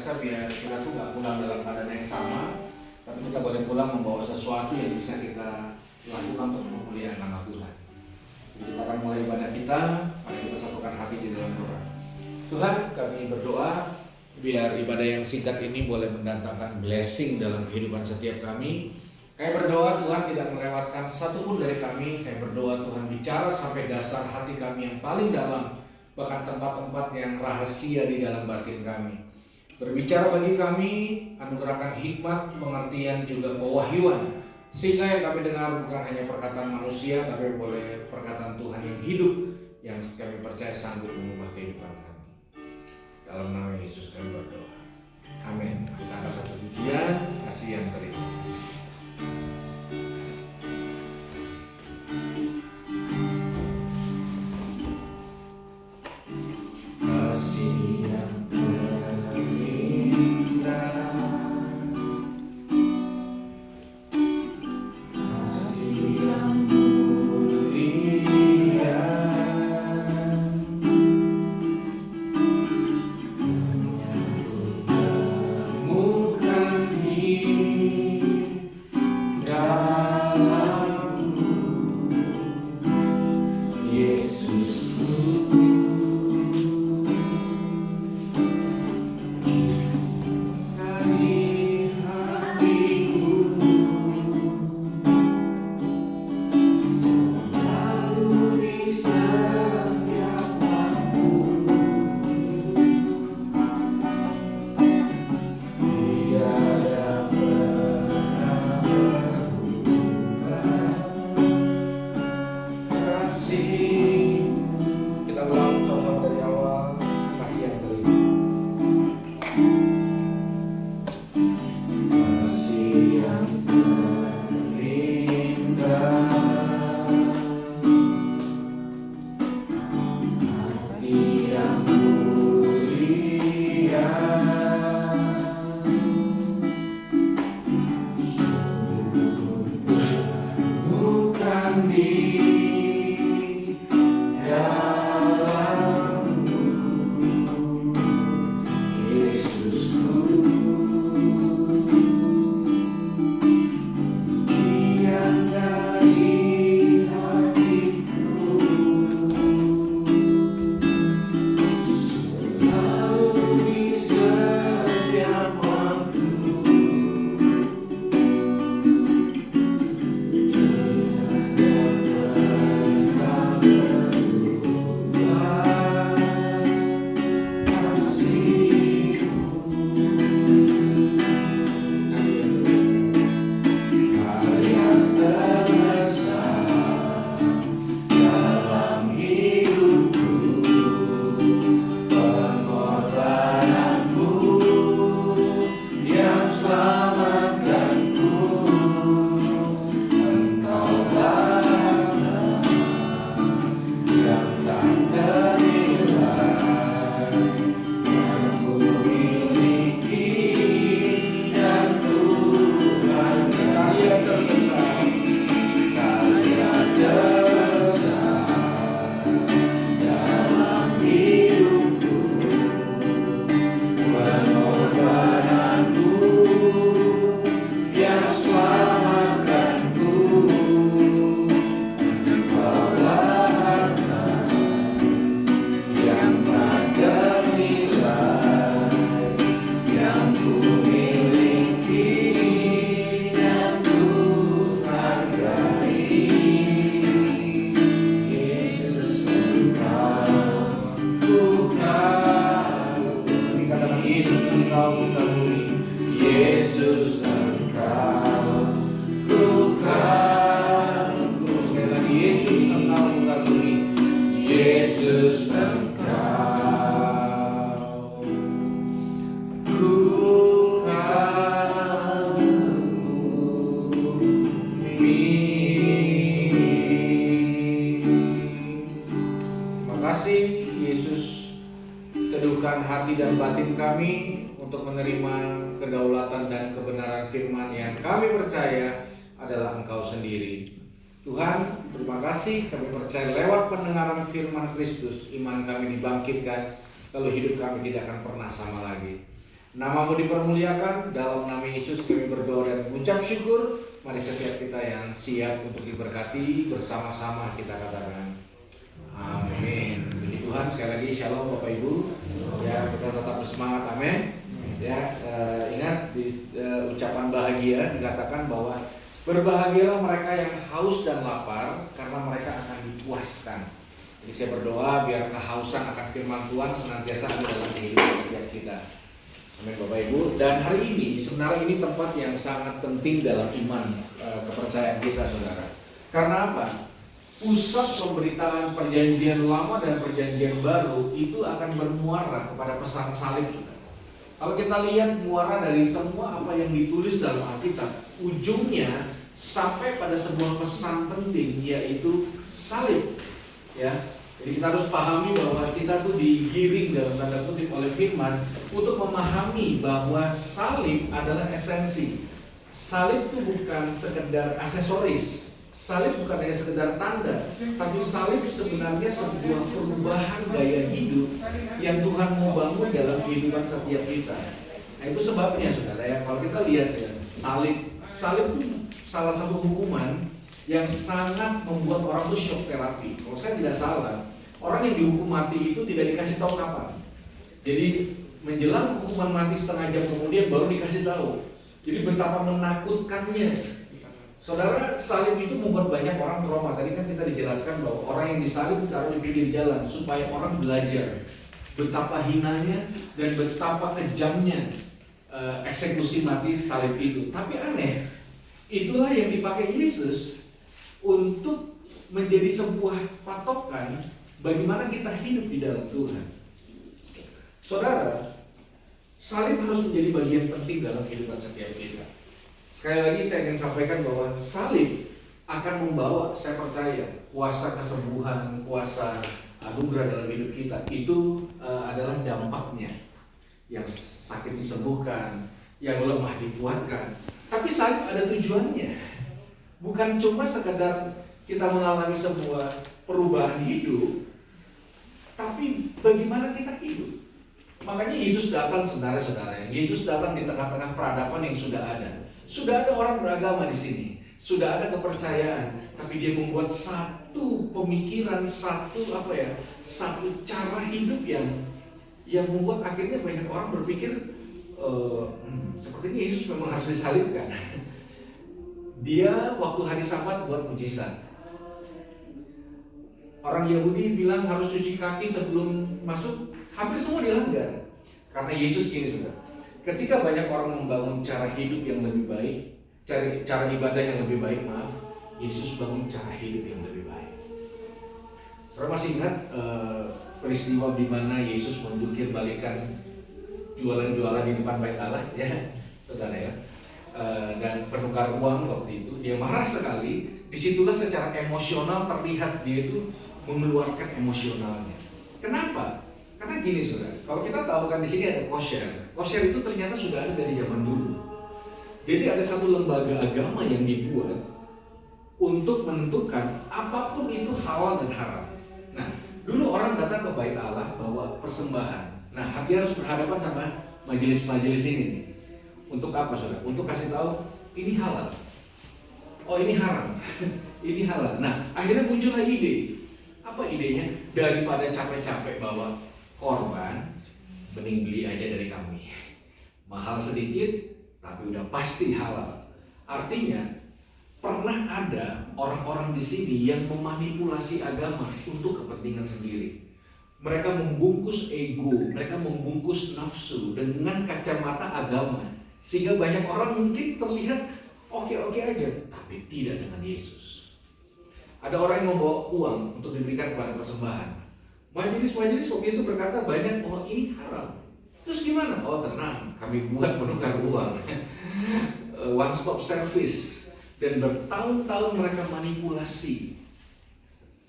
biasa, biar kita tuh nggak pulang dalam keadaan yang sama, tapi kita boleh pulang membawa sesuatu yang bisa kita lakukan untuk memuliakan nama Tuhan. Jadi kita akan mulai ibadah kita, mari kita satukan hati di dalam doa. Tuhan, kami berdoa biar ibadah yang singkat ini boleh mendatangkan blessing dalam kehidupan setiap kami. Kami berdoa Tuhan tidak melewatkan satupun dari kami. Kami berdoa Tuhan bicara sampai dasar hati kami yang paling dalam, bahkan tempat-tempat yang rahasia di dalam batin kami. Berbicara bagi kami, anugerahkan hikmat, pengertian, juga pewahyuan, sehingga yang kami dengar bukan hanya perkataan manusia, tapi boleh perkataan Tuhan yang hidup, yang kami percaya sanggup mengubah kehidupan kami. Dalam nama Yesus kami berdoa. Amin. Kita angkat satu pujian, kasih yang terima. Hati dan batin kami untuk menerima kedaulatan dan kebenaran firman yang kami percaya adalah Engkau sendiri. Tuhan, terima kasih kami percaya lewat pendengaran firman Kristus, iman kami dibangkitkan, lalu hidup kami tidak akan pernah sama lagi. Namamu dipermuliakan, dalam nama Yesus kami berdoa dan mengucap syukur. Mari setiap kita yang siap untuk diberkati, bersama-sama kita katakan amin. Puji Tuhan, sekali lagi shalom Bapak Ibu. Ya, kita tetap bersemangat, amin. Ya, ingat di ucapan bahagia dikatakan bahwa berbahagialah mereka yang haus dan lapar, karena mereka akan dipuaskan. Jadi saya berdoa biar kehausan akan firman Tuhan senantiasa ada dalam kehidupan setiap kita. Amin Bapak Ibu. Dan hari ini sebenarnya ini tempat yang sangat penting dalam iman kepercayaan kita, saudara. Karena apa? Pusat pemberitaan perjanjian lama dan perjanjian baru itu akan bermuara kepada pesan salib, saudara. Kalau kita lihat muara dari semua apa yang ditulis dalam Alkitab, ujungnya sampai pada sebuah pesan penting, yaitu salib. Ya. Jadi kita harus pahami bahwa kita tuh digiring dalam tanda kutip oleh firman untuk memahami bahwa salib adalah esensi. Salib itu bukan sekedar aksesoris, salib bukan hanya sekedar tanda, tapi salib sebenarnya sebuah perubahan gaya hidup yang Tuhan mau bangun dalam kehidupan setiap kita. Nah, itu sebabnya saudara ya, kalau kita lihat ya, salib itu salah satu hukuman yang sangat membuat orang itu shock terapi. Kalau saya tidak salah, orang yang dihukum mati itu tidak dikasih tahu kapan. Jadi menjelang hukuman mati setengah jam kemudian baru dikasih tahu. Jadi betapa menakutkannya. Saudara, salib itu membuat banyak orang trauma. Tadi kan kita dijelaskan bahwa orang yang disalib ditaruh di pinggir jalan supaya orang belajar betapa hinanya dan betapa kejamnya eksekusi mati salib itu. Tapi aneh, itulah yang dipakai Yesus untuk menjadi sebuah patokan bagaimana kita hidup di dalam Tuhan. Saudara, salib harus menjadi bagian penting dalam kehidupan setiap kita. Sekali lagi saya ingin sampaikan bahwa salib akan membawa, saya percaya, kuasa kesembuhan, kuasa anugerah dalam hidup kita. Itu adalah dampaknya. Yang sakit disembuhkan, yang lemah dikuatkan. Tapi salib ada tujuannya. Bukan cuma sekedar kita mengalami sebuah perubahan hidup, tapi bagaimana kita hidup. Makanya Yesus datang, saudara-saudara. Yesus datang di tengah-tengah peradaban yang sudah ada. Sudah ada orang beragama di sini, sudah ada kepercayaan, tapi dia membuat satu pemikiran, satu cara hidup yang membuat akhirnya banyak orang berpikir sepertinya Yesus memang harus disalibkan. Dia waktu hari Sabat buat mujizat. Orang Yahudi bilang harus cuci kaki sebelum masuk, hampir semua dilanggar. Karena Yesus gini sudah. Ketika banyak orang membangun cara hidup yang lebih baik, cara ibadah yang lebih baik, Yesus bangun cara hidup yang lebih baik. Saudara masih ingat peristiwa di mana Yesus menjungkir balikan jualan-jualan di depan Bait Allah, ya, saudara ya. Dan penukar uang waktu itu, dia marah sekali. Disitulah secara emosional terlihat dia itu mengeluarkan emosionalnya. Kenapa? Karena gini saudara, kalau kita tahu kan di sini ada kosher. Kosher itu ternyata sudah ada dari zaman dulu. Jadi ada satu lembaga agama yang dibuat untuk menentukan apapun itu halal dan haram. Nah, dulu orang datang ke Bait Allah bawa persembahan. Nah, dia harus berhadapan sama majelis-majelis ini nih. Untuk apa saudara? Untuk kasih tahu ini halal. Oh ini haram. Ini halal. Nah akhirnya muncullah ide. Apa idenya? Daripada capek-capek bawa korban, mending beli aja dari kami. Mahal sedikit, tapi udah pasti halal. Artinya pernah ada orang-orang di sini yang memanipulasi agama untuk kepentingan sendiri. Mereka membungkus ego, mereka membungkus nafsu dengan kacamata agama. Sehingga banyak orang mungkin terlihat oke-oke aja, tapi tidak dengan Yesus. Ada orang yang membawa uang untuk diberikan kepada persembahan. Majelis-majelis waktu itu berkata banyak, oh ini haram. Terus gimana? Oh tenang, kami buat penukar uang. One stop service. Dan bertahun-tahun mereka manipulasi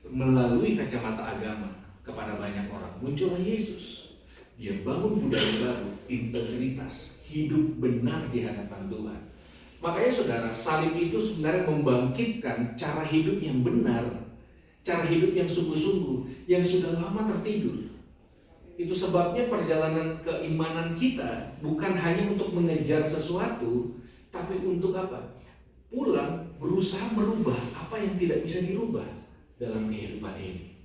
melalui kacamata agama kepada banyak orang. Muncullah Yesus. Dia bangun budaya baru, integritas, hidup benar di hadapan Tuhan. Makanya saudara, salib itu sebenarnya membangkitkan cara hidup yang benar, cara hidup yang sungguh-sungguh, yang sudah lama tertidur. Itu sebabnya perjalanan keimanan kita bukan hanya untuk mengejar sesuatu, tapi untuk apa? Pulang berusaha merubah apa yang tidak bisa dirubah dalam kehidupan ini.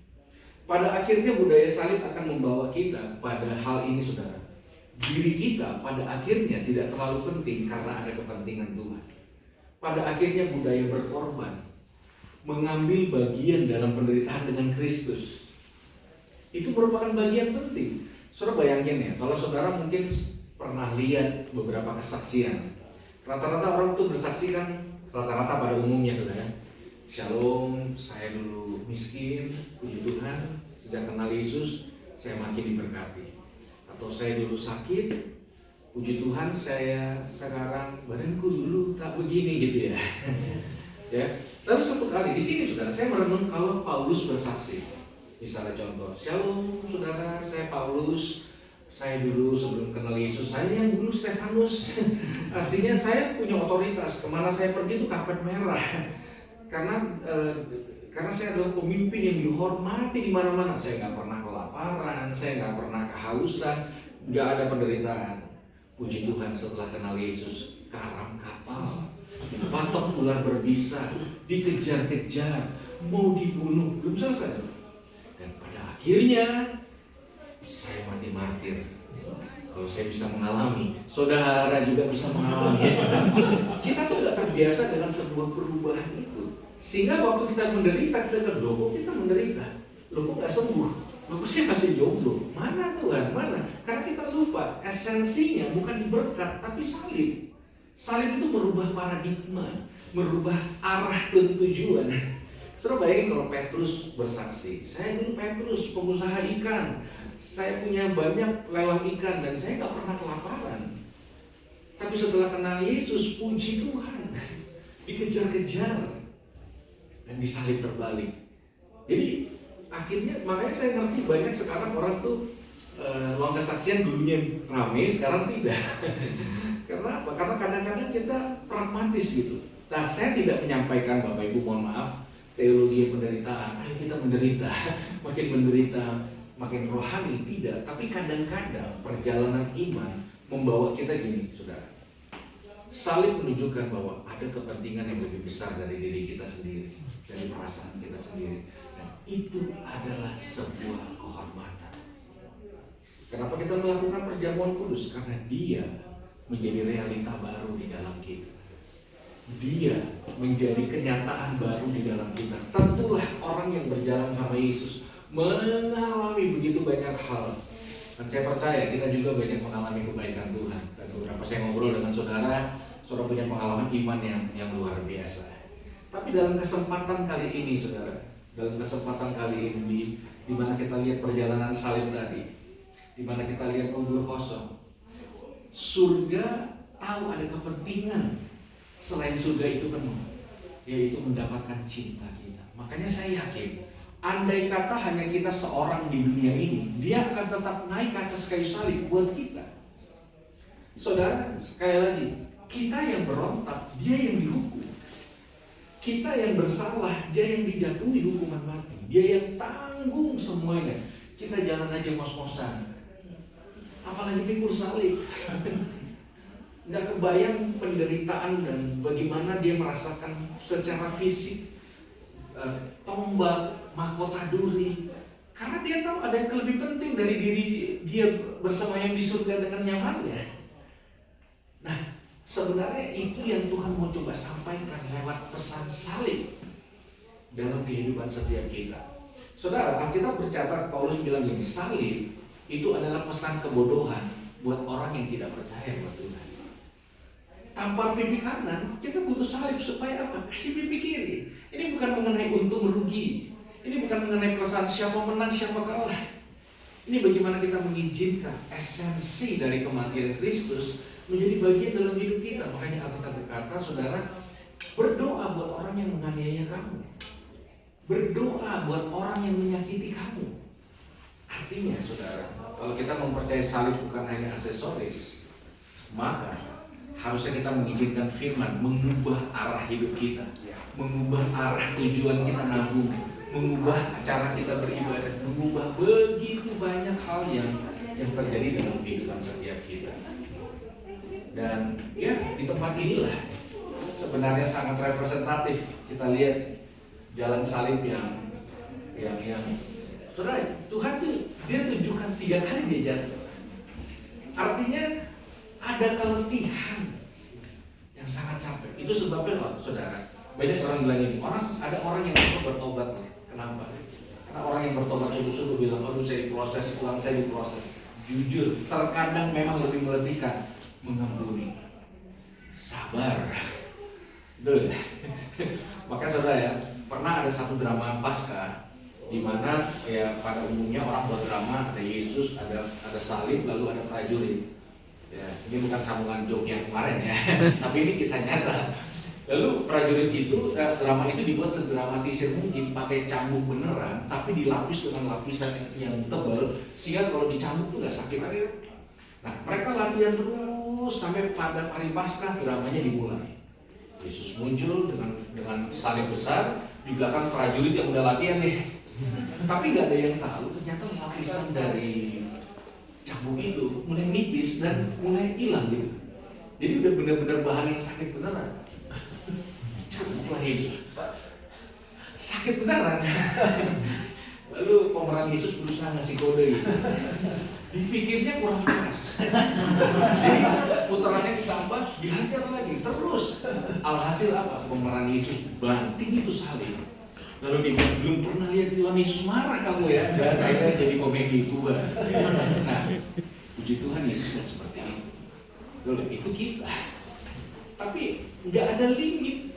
Pada akhirnya budaya salib akan membawa kita pada hal ini, saudara. Diri kita pada akhirnya tidak terlalu penting karena ada kepentingan Tuhan. Pada akhirnya budaya berkorban, mengambil bagian dalam penderitaan dengan Kristus, itu merupakan bagian penting. Saudara bayangin ya, kalau saudara mungkin pernah lihat beberapa kesaksian. Rata-rata orang tuh bersaksi kan, rata-rata pada umumnya saudara. Shalom, saya dulu miskin, puji Tuhan, sejak kenal Yesus, saya makin diberkati. Atau saya dulu sakit, puji Tuhan, saya sekarang badanku dulu tak begini gitu ya. Ya. Lalu satu kali di sini saudara, saya merenung kalau Paulus bersaksi. Misalnya contoh, Shalom saudara, saya Paulus, saya dulu sebelum kenal Yesus, saya yang dulu Stefanus. Artinya saya punya otoritas, kemana saya pergi itu karpet merah. Karena saya adalah pemimpin yang dihormati di mana-mana. Saya nggak pernah kelaparan, saya nggak pernah kehausan, nggak ada penderitaan. Puji Tuhan, setelah kenal Yesus, karam kapal, patok ular berbisa, dikejar-kejar, mau dibunuh, belum selesai. Dan pada akhirnya saya mati martir. Kalau saya bisa mengalami, saudara juga bisa mengalami. Kita tuh nggak terbiasa dengan sebuah perubahan itu, sehingga waktu kita menderita, kita bilang, loh kok kita menderita, loh kok nggak sembuh, loh kok saya masih jomblo, mana Tuhan, mana? Karena kita lupa esensinya bukan di berkat, tapi salib. Salib itu merubah paradigma, merubah arah dan tujuan. Saudara bayangin kalau Petrus bersaksi, saya dulu Petrus pengusaha ikan, saya punya banyak lelang ikan dan saya nggak pernah kelaparan. Tapi setelah kenal Yesus, puji Tuhan, dikejar-kejar dan disalib terbalik. Jadi akhirnya makanya saya ngerti banyak sekarang orang tuh ruang kesaksian dulunya ramai, sekarang tidak. Karena apa? Karena kadang-kadang kita pragmatis gitu. Nah, saya tidak menyampaikan, Bapak Ibu mohon maaf, teologi penderitaan, ayo kita menderita, makin menderita, makin rohani, tidak. Tapi kadang-kadang perjalanan iman membawa kita gini, saudara. Salib menunjukkan bahwa ada kepentingan yang lebih besar dari diri kita sendiri, dari perasaan kita sendiri. Dan itu adalah sebuah kehormatan. Kenapa kita melakukan perjamuan kudus? Karena dia menjadi realita baru di dalam kita. Dia menjadi kenyataan baru di dalam kita. Tentulah orang yang berjalan sama Yesus mengalami begitu banyak hal. Dan saya percaya kita juga banyak mengalami kebaikan Tuhan. Dan beberapa saya ngobrol dengan saudara punya pengalaman iman yang luar biasa. Tapi dalam kesempatan kali ini saudara, dalam kesempatan kali ini di mana kita lihat perjalanan salib tadi, di mana kita lihat kubur kosong, surga tahu ada kepentingan selain surga itu penuh, yaitu mendapatkan cinta kita. Makanya saya yakin, andai kata hanya kita seorang di dunia ini, dia akan tetap naik ke atas kayu salib buat kita. Saudara, sekali lagi, kita yang berontak, dia yang dihukum. Kita yang bersalah, dia yang dijatuhi hukuman mati. Dia yang tanggung semuanya. Kita jalan aja ngos-ngosan, apalagi pikul salib. Nggak kebayang penderitaan dan bagaimana dia merasakan secara fisik tombak, mahkota duri. Karena dia tahu ada yang lebih penting dari diri dia bersemayam di surga dengan nyamannya. Nah, sebenarnya itu yang Tuhan mau coba sampaikan lewat pesan salib dalam kehidupan setiap kita. Saudara, Alkitab bercatat, Paulus bilang gini, salib itu adalah pesan kebodohan buat orang yang tidak percaya buat Tuhan. Tampar pipi kanan, kita butuh salib supaya apa? Kasih pipi kiri. Ini bukan mengenai untung rugi. Ini bukan mengenai perasaan siapa menang, siapa kalah. Ini bagaimana kita mengizinkan esensi dari kematian Kristus menjadi bagian dalam hidup kita. Makanya Alkitab berkata, saudara, berdoa buat orang yang menganiaya kamu. Berdoa buat orang yang menyakiti kamu. Artinya, saudara, kalau kita mempercayai salib bukan hanya aksesoris, maka harusnya kita mengizinkan firman mengubah arah hidup kita, mengubah arah tujuan kita nabung, mengubah cara kita beribadah, mengubah begitu banyak hal yang terjadi dalam kehidupan setiap kita. Dan ya di tempat inilah sebenarnya sangat representatif kita lihat jalan salib yang saudara, Tuhan tuh dia tunjukkan 3 kali dia jatuh. Artinya ada keletihan yang sangat capek. Itu sebabnya loh, saudara. Banyak orang bilang ini, ada orang yang bertobat. Kenapa? Karena orang yang bertobat sungguh-sungguh bilang, aduh saya diproses, ulang saya diproses. Jujur, terkadang memang lebih meletihkan. Mengampuni, sabar. Betul ya? Maka saudara ya, pernah ada satu drama Paskah di mana ya pada umumnya orang buat drama, ada Yesus, ada salib, lalu ada prajurit. Ya, ini bukan sambungan joke yang kemarin ya, tapi ini kisah nyata. Lalu prajurit itu, drama itu dibuat sedramatisir mungkin, pakai cambuk beneran, tapi dilapis dengan lapisan yang tebal, sehingga kalau dicambuk tuh gak sakit. Nah, mereka latihan terus sampai pada hari Paskah dramanya dimulai. Yesus muncul dengan salib besar, di belakang prajurit yang udah latihan nih. Tapi gak ada yang tahu ternyata lapisan dari cambuk itu mulai nipis dan mulai hilang gitu. Jadi udah benar-benar bahan yang sakit beneran. Cambuklah Yesus, sakit beneran. Lalu pemeran Yesus berusaha ngasih kode gitu. Dipikirnya kurang keras. Jadi putarannya ditambah, dihajar lagi terus. Alhasil apa? Pemeran Yesus banting itu salib. Lalu dia bilang, belum pernah lihat Tuhan Yesus marah kamu ya. Dan akhirnya jadi komedi gua. Nah, puji Tuhan Yesus nggak seperti itu. Lalu itu kita. Tapi nggak ada limit.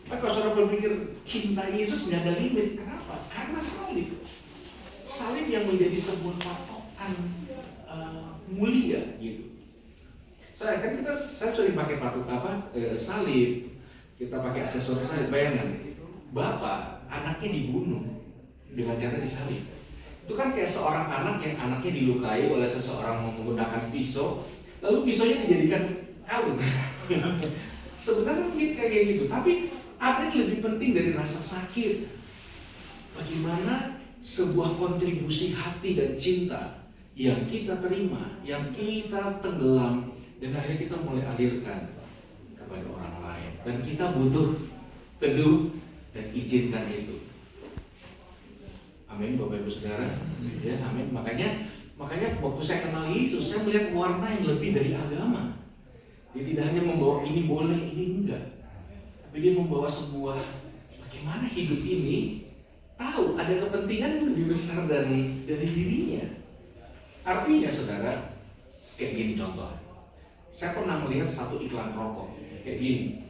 Maka kalau saudara berpikir cinta Yesus nggak ada limit, kenapa? Karena salib. Salib yang menjadi sebuah patokan mulia gitu. Saya sering pakai salib, kita pakai aksesoris salib. Bayangkan, bapak anaknya dibunuh dengan cara disalib. Itu kan kayak seorang anak yang anaknya dilukai oleh seseorang menggunakan pisau, lalu pisaunya dijadikan kalung. Sebenarnya mungkin kayak gitu, tapi ada yang lebih penting dari rasa sakit. Bagaimana sebuah kontribusi hati dan cinta yang kita terima, yang kita tenggelam, dan akhirnya kita mulai alirkan kepada orang lain. Dan kita butuh teduh dan izinkan itu. Amin, Bapak Ibu Saudara. Ya, amin. Makanya waktu saya kenal Yesus, saya melihat warna yang lebih dari agama. Dia tidak hanya membawa ini boleh, ini enggak. Tapi dia membawa sebuah bagaimana hidup ini tahu ada kepentingan yang lebih besar dari dirinya. Artinya saudara, kayak gini contoh. Saya pernah melihat satu iklan rokok kayak gini.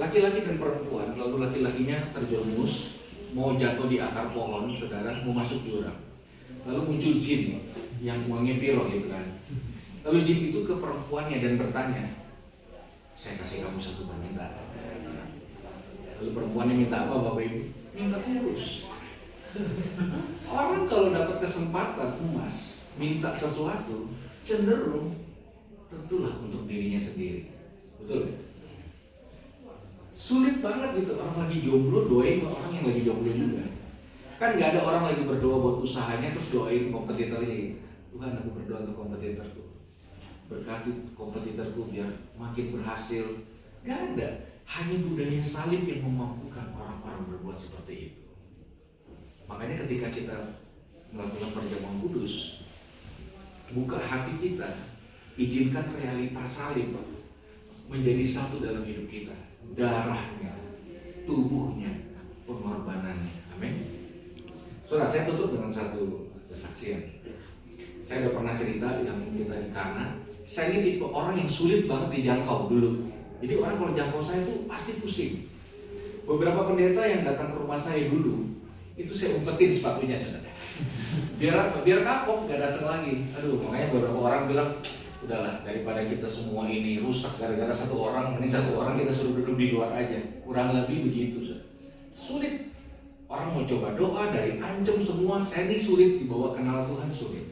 Laki-laki dan perempuan, lalu laki-lakinya terjerumus, mau jatuh di akar pohon, saudara, mau masuk jurang. Lalu muncul jin yang uangnya piro gitu kan. Lalu jin itu ke perempuannya dan bertanya, saya kasih kamu satu permintaan. Lalu perempuannya minta apa Bapak Ibu? Minta kurus. Orang kalau dapat kesempatan emas, minta sesuatu, cenderung tentulah untuk dirinya sendiri. Betul? Sulit banget gitu, orang lagi jomblo doain orang yang lagi jomblo juga. Kan gak ada orang lagi berdoa buat usahanya terus doain kompetitornya. Tuhan, aku berdoa untuk kompetitorku, berkati kompetitorku biar makin berhasil. Gak ada. Hanya budaya salib yang memampukan orang-orang berbuat seperti itu. Makanya ketika kita melakukan perjamuan kudus, buka hati kita, izinkan realitas salib menjadi satu dalam hidup kita. Darahnya, tubuhnya, pengorbanannya. Amin. Saudara, saya tutup dengan satu kesaksian. Saya udah pernah cerita yang kita di Kana. Saya ini tipe orang yang sulit banget dijangkau dulu. Jadi orang kalau jangkau saya itu pasti pusing. Beberapa pendeta yang datang ke rumah saya dulu, itu saya umpetin sepatunya saudara. Biar kapok, gak datang lagi. Aduh, makanya beberapa orang bilang, udahlah daripada kita semua ini rusak gara-gara satu orang, ini satu orang kita suruh duduk di luar aja. Kurang lebih begitu saudara. Sulit. Orang mau coba doa dari ancam semua, saya ini sulit dibawa kenal Tuhan, sulit.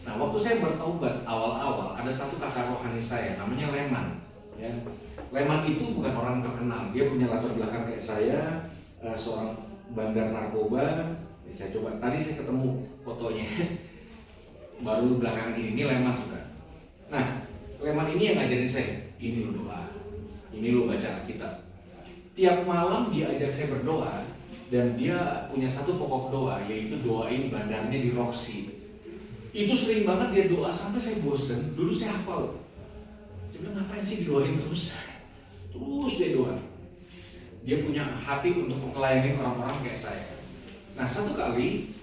Nah, waktu saya bertaubat awal-awal, ada satu kakak rohani saya, namanya Leman. Ya. Leman itu bukan orang terkenal, dia punya latar belakang kayak saya, seorang bandar narkoba. Saya coba, tadi saya ketemu fotonya baru belakangan ini Leman bukan. Nah, Leman ini yang ngajarin saya, ini lo doa, ini lo baca Alkitab. Tiap malam dia ajak saya berdoa, dan dia punya satu pokok doa, yaitu doain bandarnya di Roxy. Itu sering banget dia doa sampai saya bosen. Dulu saya hafal. Saya bilang, ngapain sih didoain terus? Terus dia doa. Dia punya hati untuk melayani orang-orang kayak saya. Nah, satu kali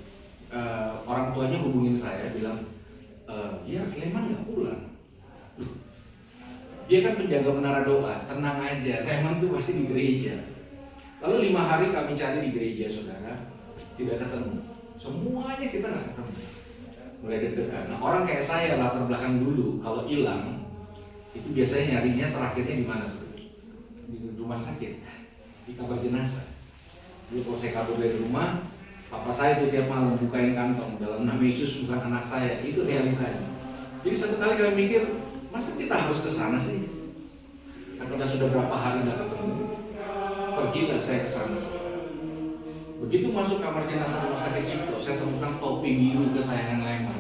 orang tuanya hubungin saya, bilang, ya Leman nggak pulang. Loh, dia kan penjaga menara doa, tenang aja, Leman tuh pasti di gereja. Lalu 5 hari kami cari di gereja, saudara, tidak ketemu. Semuanya kita nggak ketemu. Mulai deg-degan. Nah, orang kayak saya latar belakang dulu, kalau hilang itu biasanya nyarinya terakhirnya di mana? Di rumah sakit, di kamar jenazah. Jadi kalau saya kabur dari rumah, papa saya tuh tiap malam bukain kantong dalam nama Yesus bukan anak saya. Itu realitanya. Jadi satu kali kami mikir, masa kita harus ke sana sih? Karena sudah berapa hari nggak ketemu, pergilah saya ke sana. Begitu masuk kamar jenazah rumah sakit Cipto, saya temukan topi biru kesayangan Leman.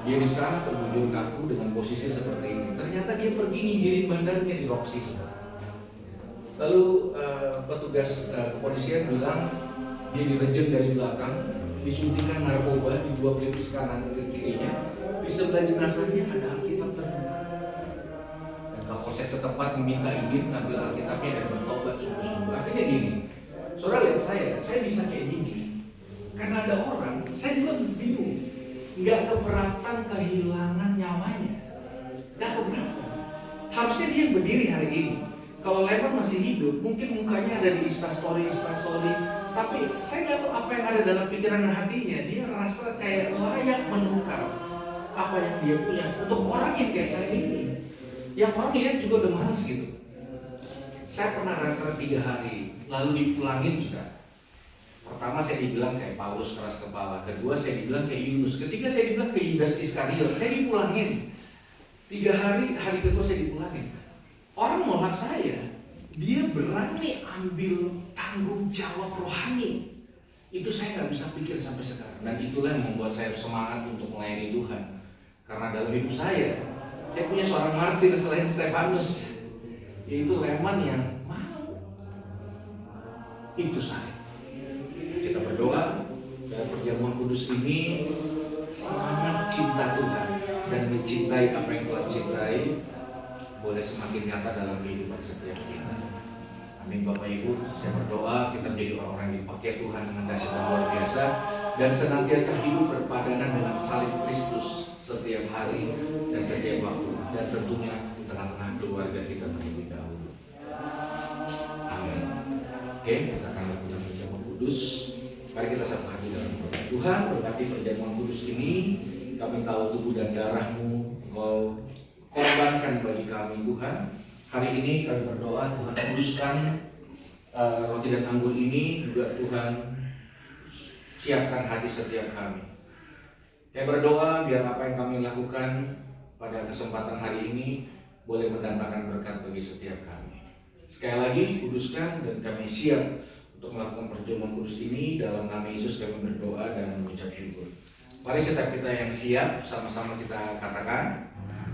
Dia di sana terbujur kaku dengan posisi seperti ini. Ternyata dia pergi nyinggirin bandarnya di Roxy. Lalu petugas kepolisian bilang dia direjek dari belakang, disuntikan narkoba di 2 pelipis kanan dan kirinya. Di sebelah jenazahnya ada Alkitab terbuka. Dan Kapolsek setempat meminta izin ambil Alkitabnya dan bertobat sungguh-sungguh. Artinya gini, saudara lihat saya bisa kayak gini karena ada orang, saya juga bingung, nggak keberatan kehilangan nyawanya, nggak keberatan. Harusnya dia berdiri hari ini. Kalau Leman masih hidup, mungkin mukanya ada di Instastory, tapi saya nggak tahu apa yang ada dalam pikiran dan hatinya. Dia rasa kayak layak menukar apa yang dia punya untuk orang yang kayak saya ini, yang orang lihat juga udah males gitu. Saya pernah retret 3 hari, lalu dipulangin juga. Pertama saya dibilang kayak Paulus keras kepala, kedua saya dibilang kayak Yunus, ketiga saya dibilang kayak Yudas Iskariot. Saya dipulangin 3 hari, hari kedua saya dipulangin. Orang nolak saya, dia berani ambil tanggung jawab rohani. Itu saya nggak bisa pikir sampai sekarang, dan itulah yang membuat saya semangat untuk melayani Tuhan. Karena dalam hidup saya punya seorang martir selain Stefanus, yaitu Leman yang mau. Itu saya. Kita berdoa dalam perjamuan kudus ini, semangat cinta Tuhan dan mencintai apa yang Tuhan cintai boleh semakin nyata dalam kehidupan setiap kita. Amin. Bapak Ibu, saya berdoa kita menjadi orang-orang yang dipakai Tuhan dengan dahsyat dan luar biasa, dan senantiasa hidup berpadanan dengan salib Kristus setiap hari dan setiap waktu, dan tentunya di tengah-tengah keluarga kita terlebih dahulu. Amin. Oke, kita akan lakukan perjamuan kudus. Mari kita satu hati dalam doa. Tuhan, berkati perjamuan kudus ini. Kami tahu tubuh dan darah-Mu Engkau korbankan bagi kami, Tuhan. Hari ini kami berdoa, Tuhan kuduskan roti dan anggur ini juga, Tuhan siapkan hati setiap kami. Kami berdoa biar apa yang kami lakukan pada kesempatan hari ini boleh mendatangkan berkat bagi setiap kami. Sekali lagi kuduskan, dan kami siap untuk melakukan perjamuan kudus ini. Dalam nama Yesus kami berdoa dan mengucap syukur. Mari setiap kita yang siap sama-sama kita katakan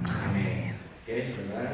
amin. Oke, saudara.